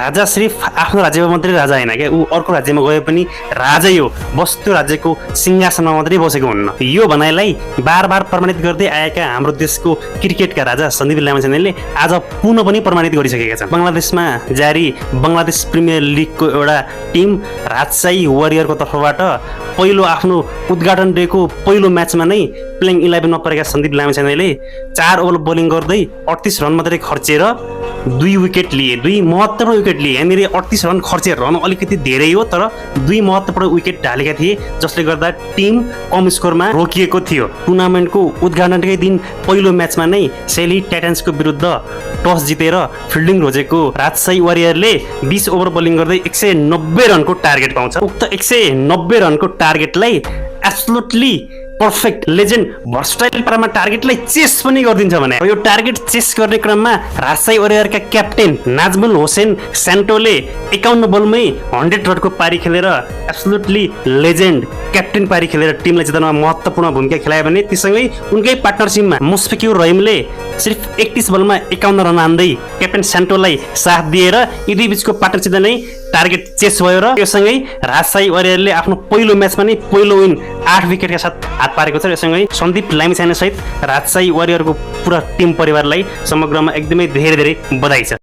राजा सिर्फ आफ्नो राज्यमा मात्रै राजा होइन क्या, ऊ अर्को राज्यमा गए पनि राजै हो, बस त्यो राज्यको सिंहासनमा मात्रै बसेको हुन्न। यो भनाइलाई बार बार प्रमाणित गर्दै आएका हाम्रो देशको क्रिकेटका राजा सन्दीप लामिछानेले आज पुनः पनि प्रमाणित गरिसकेका छन्। बङ्गलादेशमा जारी बङ्गलादेश प्रिमियर लिगको एउटा टिम राजशाही वारियरको तर्फबाट पहिलो आफ्नो उद्घाटन डेको पहिलो म्याचमा नै प्लेइङ 11 मा परेका सन्दीप लामिछानेले 4 ओभर बोलिङ गर्दै 38 रन मात्रै खर्चेर 2 विकेट लिए, 2 महत्त्वपूर्ण विकेट लिए। यहाँनिर 38 रन खर्चेर रन अलिकति धेरै हो, तर 2 महत्त्वपूर्ण विकेट ढालेका थिए, जसले गर्दा टिम कम स्कोरमा रोकिएको थियो। टुर्नामेन्टको उद्घाटनकै दिन पहिलो म्याचमा नै सेली टाइटन्सको विरुद्ध टस जितेर फिल्डिङ रोजेको राजशाही वारियरले 20 ओभर बोलिङ गर्दै 190 रनको टार्गेट पाउँछ। उक्त 190 रनको टार्गेटलाई एब्सोल्युटली पर्फेक्ट लेजेन्ड भर्सटाइल पारामा टार्गेटलाई चेस पनि गरिदिन्छ भने यो टार्गेट चेस गर्ने क्रममा राजशाही वारियरका क्याप्टेन नाजमुल हुसेन सेन्टोले 51 बलमै 100 रनको पारी खेलेर एब्सोल्युटली लेजेन्ड क्याप्टेन पारी खेलेर टिमलाई जिताउनमा महत्त्वपूर्ण भूमिका खेलाए भने त्यससँगै उनकै पार्टनरसिपमा मुस्फिकुर रहिमले सिर्फ 31 बलमा 51 रन हान्दै क्याप्टेन सेन्टोलाई साथ दिएर यी दुई बीचको पार्टनरसिप नै टार्गेट चेस भयो र योसँगै राजशाही वारियरले आफ्नो पहिलो म्याचमा नै पहिलो विन 8 विकेटका साथ हात पारेको छ। योसँगै सन्दीप लामिछाने सहित राजशाही वारियरको पुरा टिम परिवारलाई समग्रमा एकदमै धेरै धेरै बधाई छ।